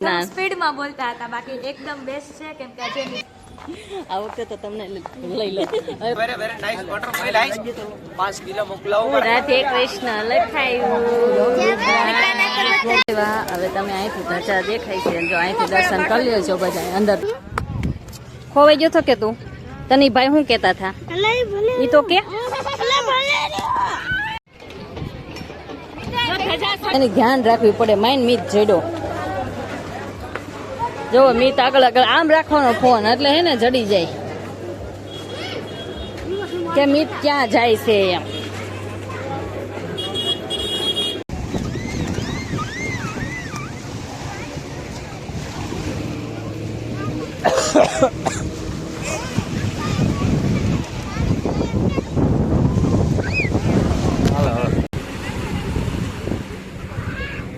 ના સ્પીડ માં બોલતા હતા બાકી એકદમ બેસ્ટ છે કેમ કે આજે આ વખતે તો તમને લઈ લો વેરી વેરી નાઇસ બટરફ્લાય લાઈસ 5 કિલો મોકલાવો રાધે કૃષ્ણ લખાયું હવે તમે અહીંથી ધજા દેખાય છે જો અહીંથી દર્શન કરી લેજો બધા અંદર ખોવાઈ ગયો તો કે તું તની ભાઈ શું કેતા હતા ઈ તો કે એની ધ્યાન રાખવી પડે માઇન મીત જેડો જો મીત આગળ આગળ આમ રાખવાનો ફોન એટલે હે ને જડી જાય કે મીત ક્યાં જાય છે એમ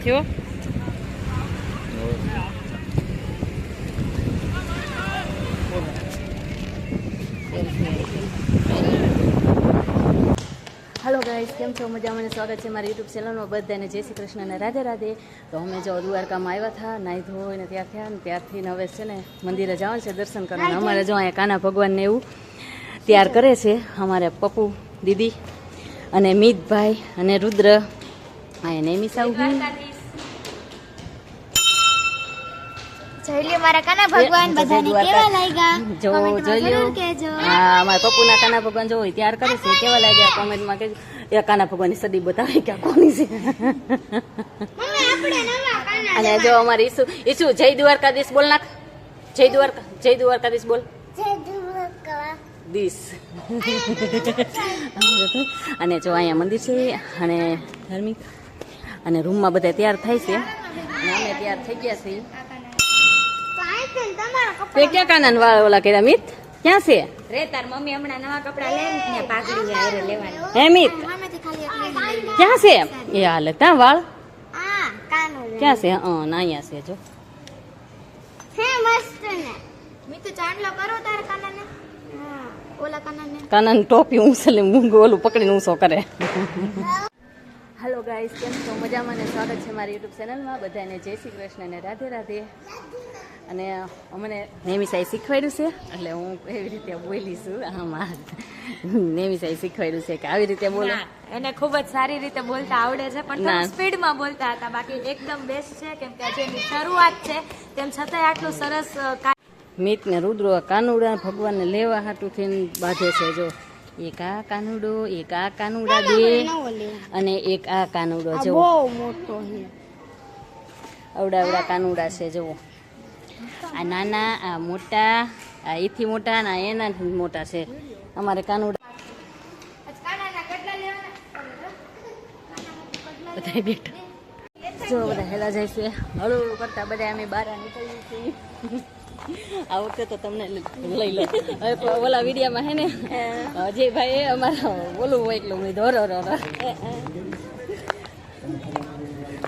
થયો હેલો ગાઈસ કેમ છો મજામાં સ્વાગત છે મારી યુટ્યુબ ચેનલમાં બધાને જય શ્રી કૃષ્ણ અને રાધે રાધે તો અમે જો દ્વારકામાં આવ્યા હતા નાહી ધોઈને ત્યાં થયા ને ત્યારથી હવે છે ને મંદિરે જવાનું છે દર્શન કરવાનું અમારે જો અહીંયા કાના ભગવાનને એવું તૈયાર કરે છે અમારે પપ્પુ દીદી અને મીતભાઈ અને રુદ્ર અહીંયા નેમિસા ઉભી જોઈ મારા કાના ભગવાન બધાને કેવા લાગ્યા જો જોયું હા અમારા પપ્પુના કાના ભગવાન જો તૈયાર કરે છે કેવા લાગ્યા કોમેન્ટમાં કહેજો એ કાના ભગવાનની સદી બતાવે કે કોની છે અને જો અમારી ઈસુ જય દ્વારકાધીશ બોલ નાખ જય દ્વારકાધીશ બોલ દીશ અને જો અહીંયા મંદિર છે અને ધાર્મિક અને રૂમમાં બધા તૈયાર થાય છે અને અમે તૈયાર થઈ ગયા છીએ તે ક્યાં કાના વાળ ઓલા કર્યા મિત ક્યાં છે રે તાર મમ્મી હમણાં નવા કપડા લે ને પાઘડી હારે લેવાની હે મિત ક્યાં છે એ હાલે ત્યાં વાળ ક્યાં છે ના અહીંયા છે જો મિતુ ચાંદલો કરો તાર કાનાને ઓલા કાનાને કાનાની ટોપી ઊંચલે મૂંગો ઓલું પકડીને ઊંચો કરે હેલો ગાઈસ કેમ છો મજામાં ને સ્વાગત છે મારી યુટ્યુબ ચેનલમાં બધાને જય શ્રી કૃષ્ણ અને રાધે રાધે અને અમને નેમિસાએ શીખવાડ્યું છે એટલે હું એવી રીતે બોલી છું આમાં નેમિસાએ શીખવાડ્યું છે કે આવી રીતે બોલો એને ખૂબ જ સારી રીતે બોલતા આવડે છે પણ તમે સ્પીડ માં બોલતા હતા બાકી એકદમ બેસ્ટ છે કેમ કે આજે શરૂઆત છે તેમ છતાંય આટલું સરસ મિત ને રુદ્રો કાનુડા ભગવાનને લેવા હાટું થઈને બાંધે છે જો એક આ કાનુડો એક આ કાનુડા બે અને એક આ કાનુડો જો બહુ મોટો છે અવડા કાનુડા છે જુઓ આ નાના આ મોટા આ એથી મોટા ને આ એનાથી મોટા છે અમારે કાનુડા બધા બેઠા જો બધા હેલા જાય છે હળવું કરતા બધા અમે બહાર નીકળીએ છીએ આ વખતે તો તમને લઈ લો હવે ઓલા વિડીયામાં હે ને જે ભાઈ અમારા બોલવું હોય એટલું હું ધોરો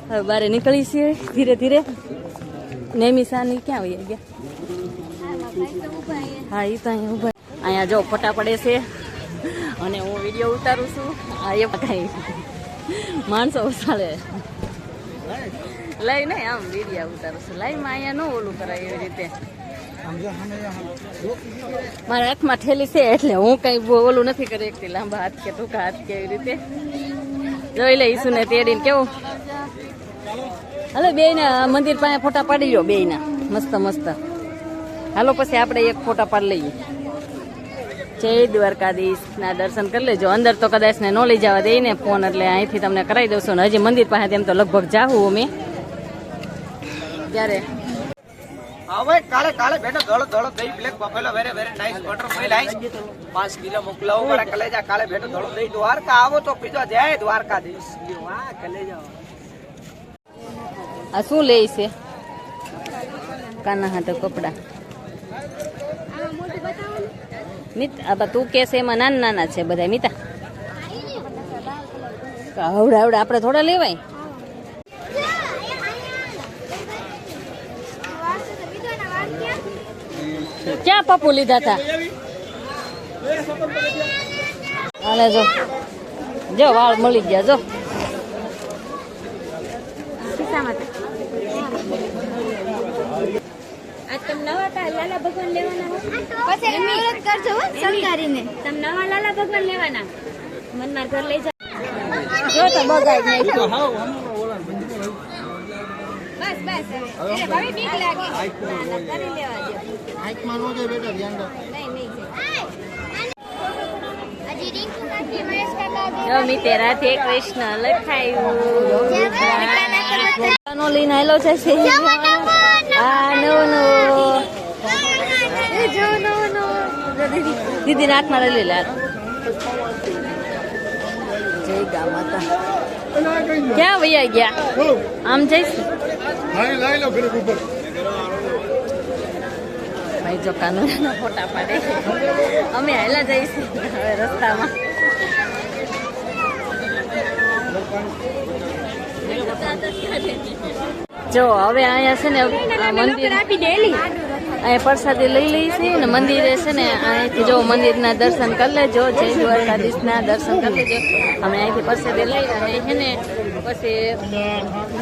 હવે બહાર નીકળી છીએ ધીરે ધીરે નેમિસાની ક્યાં હોય ગયા હા એ તો અહીંયા ઉભા અહીંયા જો ફોટા પડે છે અને હું વિડીયો ઉતારું છું આ એ કાંઈ માણસો ઉછાળે લઈ નહીં આમ વિડીયો ઉતારું છું લાઈવમાં અહીંયા ન ઓલું કરાય એવી રીતે મારા હાથમાં ઠેલી છે એટલે હું કઈ ઓલું નથી કરી શકતી લાંબા હાથ કે ટૂંકા હાથ કે એવી રીતે જોઈ લે ઈસુને તેડીને કેવું હાલો બે ના મંદિર પાસે ફોટા પાડી લો બે ના મસ્ત મસ્ત હાલો પછી આપણે એક ફોટા પાડી લઈએ જય દ્વારકાધીશ ના દર્શન કરી લેજો અંદર તો કદાચ ને ન લઈ જવા દે ને ફોન એટલે અહીંથી તમને કરાવી દઉં છું ને હજી મંદિર પાસે તેમ તો લગભગ જાવું અમે ત્યારે હવે કાલે કાલે બેટો ધોળો ધોળો દહીં black buffalo very very nice butterfly લાઈસ 5 કિલો મોકલાવો મારા કલેજા કાલે બેટો ધોળો દહીં દ્વારકા આવો તો પીજો જય દ્વારકાધીશ વાહ કલેજા આ શું લે છે કાના હાથે કપડા મિત આ તું કે છે એમાં નાના નાના છે બધા મિતા આવડા આવડા આપણે થોડા લેવાય ક્યાં પપ્પુ લીધા હતા અને જો વાળ મળી ગયા જો લાલા ભગવાન લેવાના હો પછી એની વ્રત કરજો હો, સંગારીને. તમે નવા લાલા ભગવાન લેવાના મનમાં ઘર લઈ જાઓ જો તો બગાડ નાખ્યું. બસ બસ એટલે ભાવે બીક લાગે ના, ના, કરી લેવા દો નહીં નહીં હજી રિંકુ કાકી, મહેશ કાકા, જો મિતે રાધે કૃષ્ણ લખાયું. નો લઈને આવેલો છે આ નો દીદી હાથમાં લઈ લે. જય ગા માતા. ક્યાં વૈયા ગયા? આમ જઈશ ભાઈ. જો કાનૂના ફોટા પાડે છે. અમે હાલા જઈશું હવે રસ્તામાં. જો હવે અહીંયા છે ને આ મંદિર આપી ડેલી અહીંયા પ્રસાદી લઈ લઈ છે ને મંદિરે છે ને અહીંથી જો મંદિરના દર્શન કરી લેજો. જય દ્વારકાધીશના દર્શન કરી લેજો. અમે અહીંથી પ્રસાદી લઈ અને છે ને પછી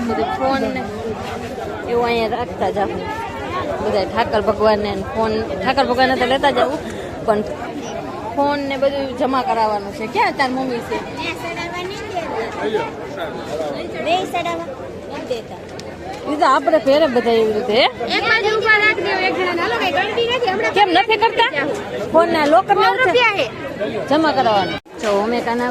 બધું ફોન ને એવું અહીંયા રાખતા જાવ. બધા ઠાકર ભગવાનને ફોન ઠાકર ભગવાનને તો લેતા જવું પણ ફોન ને બધું જમા કરાવવાનું છે. ક્યાં તાર મમ્મી છે? બે સડાવા એમ દેતા. એ તો આપણે ફેરે બધા એવી રીતે હે? એક બાજુ ઊભા રાખી દેવો એક જણા હાલો કઈ ગણતી નથી હમણાં કેમ નથી કરતા? ફોન ના લોકર ને જમા કરાવવાનું. જો અમે કાના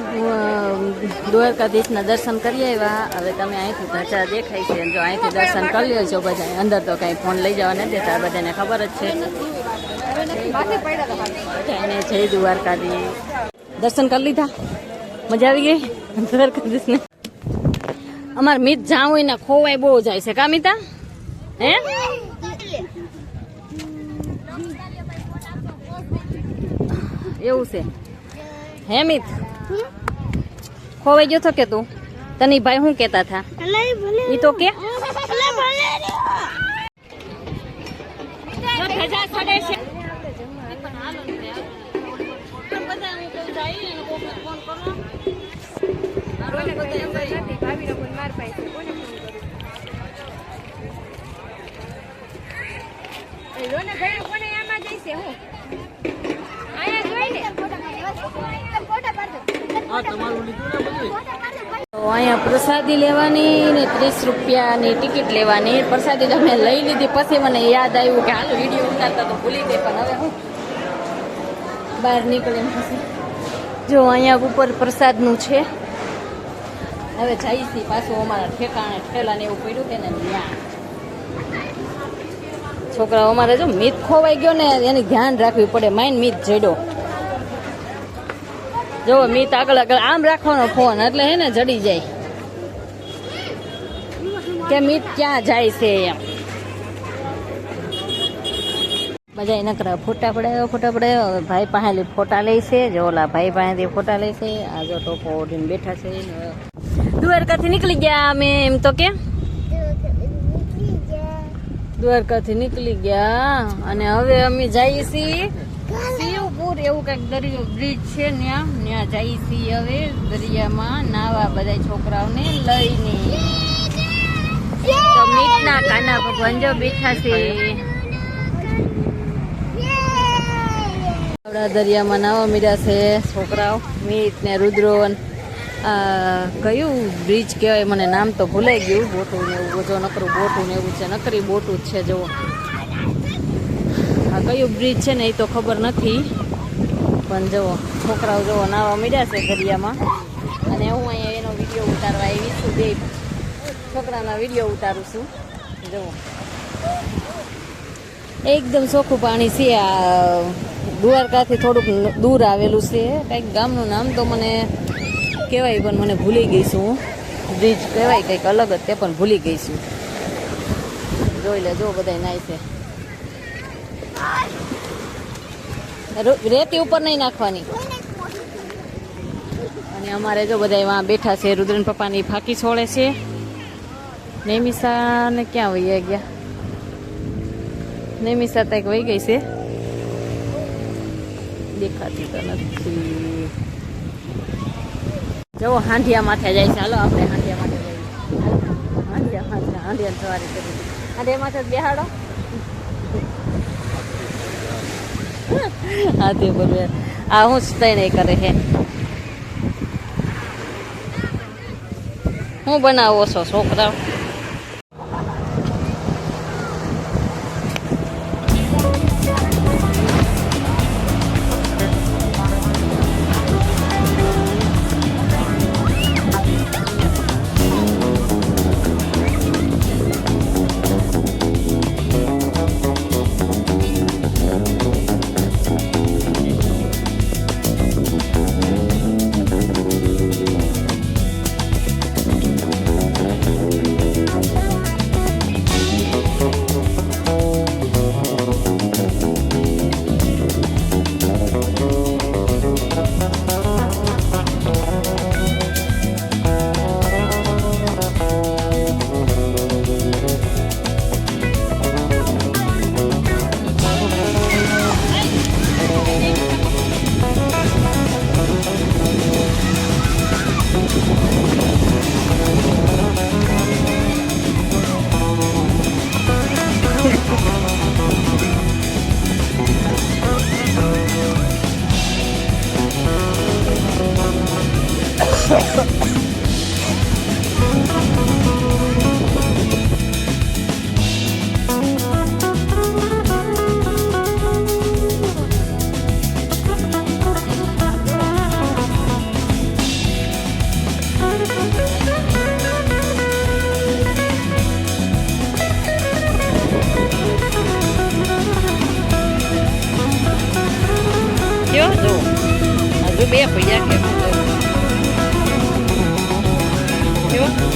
દ્વારકાધીશના દર્શન કરી આવ્યા. હવે તમે અહીંથી ધજા દેખાય છે. જો અહીંથી દર્શન કરી લેજો બધા. અંદર તો કઈ ફોન લઈ જવા નથી દેતા, બધાને ખબર જ છે. એને જય દ્વારકાધીશ. દર્શન કરી લીધા? મજા આવી ગઈ દ્વારકાધીશને? અમાર મિત જાવું હોય ને ખોવાય બહુ જાય છે. કા મિતા? હે એવું છે હે મિત? ખોવાઈ ગયો તો કે તું? તની ભાઈ શું કેતા હતા? ઈ તો કે અહીંયા પ્રસાદી લેવાની ને 30 રૂપિયાની ટિકિટ લેવાની. પ્રસાદી તમે લઈ લીધી પછી મને યાદ આવ્યું કે હાલ વિડીયો ઉતારતા તો ભૂલી ગઈ. પણ હવે હું બહાર નીકળે પછી જો અહીંયા ઉપર પ્રસાદનું છે. હવે જઈશી પાછું અમારા ઠેકાણે. ઠેલા ને એવું પડ્યું કે ને ત્યાં છોકરાઓ અમારે જો મીત ખોવાઈ ગયો ને એની ધ્યાન રાખવી પડે. માઇન મીત જડ્યો. જો મીત આગળ આગળ આમ રાખવાનો ફોન એટલે હે ને જડી જાય કે મીત ક્યાં જાય છે એમ. બધા નકરા ફોટા પડાયો. હવે ભાઈ પાસેથી ફોટા લે છે. જો ઓલા ભાઈ પાસેથી ફોટા લે છે. આ જો ટોપો ઓઢીને બેઠા છે. દ્વારકાથી નીકળી ગયા અમે એમ તો કે દ્વારકાથી નીકળી ગયા અને હવે અમે જઈએ છીએ શિવપુર. એવું કઈક દરિયો બ્રિજ છે ત્યાં જઈએ છીએ હવે દરિયામાં નાવા બધા છોકરાઓને લઈને. તો મીતના કાના ભગવાન જો બેઠા છે. દરિયામાં નાવા મીડ્યા છે છોકરાઓ. મીત ને રુદ્રો. કયું બ્રિજ કહેવાય મને નામ તો ભૂલાઈ ગયું. બોટું ને એવું બધું નકરું બોટું ને એવું છે. નકરી બોટું જ છે. જુઓ આ કયું બ્રિજ છે ને એ તો ખબર નથી પણ જુઓ છોકરાઓ જુઓ નાવા મીડ્યા છે દરિયામાં. અને હું અહીંયા એનો વિડીયો ઉતારવા આવી છું. બે છોકરાના વિડીયો ઉતારું છું. જુઓ એકદમ ચોખ્ખું પાણી છે. આ દ્વારકાથી થોડુંક દૂર આવેલું છે. કંઈક ગામનું નામ તો મને કહેવાય પણ મને ભૂલી ગઈ છું. બ્રિજ કહેવાય કંઈક અલગ જ તે પણ ભૂલી ગઈ છું. જોઈ લે જો બધા નાય છે. રેતી ઉપર નહીં નાખવાની. અને અમારે જો બધા એમાં બેઠા છે. રુદ્રન પપ્પાની ફાંકી છોડે છે. નેમિસા ને ક્યાં વહી ગયા? નેમિસા તક વહી ગઈ છે. દેખાતી તો નથી. જો હાંડિયા માથે જાય છે. હાલો આપણે હાંડિયા માથે જઈએ. હાંડિયા સવારી કરી. હાંડિયા માથે બેહાડો. હાથી બોલવે આ હું ત્રણે કરે છે હું બનાવો છો છોકરા જો જો હજુ બે પૈયા કેમ જો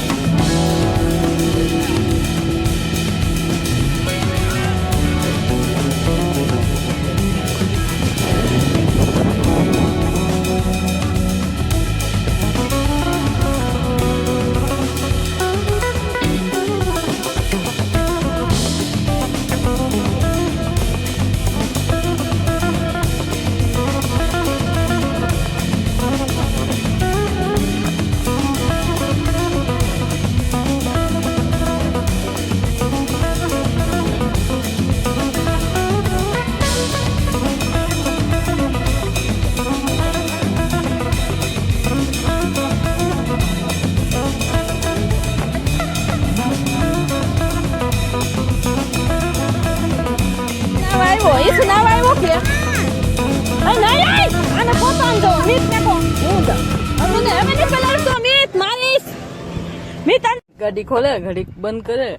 ગાડી ખોલે ઘડીક બંધ કરે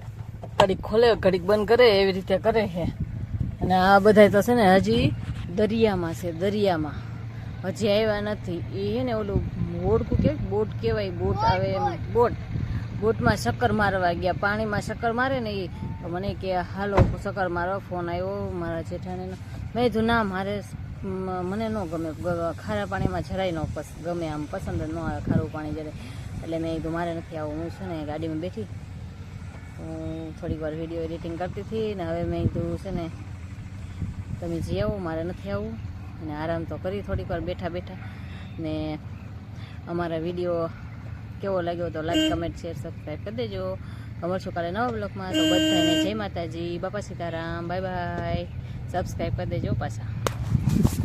ઘડીક ખોલે ઘડીક બંધ કરે એવી રીતે કરે છે અને આ બધા તો છે ને હજી દરિયામાં છે દરિયામાં હજી આવ્યા નથી એ છે ને ઓલું બોડકું કે બોટ કહેવાય બોટ આવે એમ બોટમાં ચક્કર મારવા ગયા પાણીમાં ચક્કર મારે ને એ તો મને કે હાલો ચક્કર મારવા ફોન આવ્યો મારા જેઠાણીનો મેં કીધું ના મારે મને ન ગમે ખારા પાણીમાં જરાય ન ગમે આમ પસંદ જ ન આવે ખારું પાણી જરાય એટલે મેં કીધું મારે નથી આવું હું છે ને ગાડીમાં બેઠી હું થોડીક વાર વિડીયો એડિટિંગ કરતી હતી ને હવે મેં કીધું છે ને તમે જઈ આવો મારે નથી આવવું અને આરામ તો કરી થોડીક વાર બેઠા બેઠા ને અમારા વિડીયો કેવો લાગ્યો તો લાઈક કમેન્ટ શેર સબસ્ક્રાઈબ કરી દેજો મળશું કાલે નવા બ્લોગમાં તો બધાને જય માતાજી બાપા સીતારામ બાય બાય સબસ્ક્રાઈબ કરી દેજો પાછા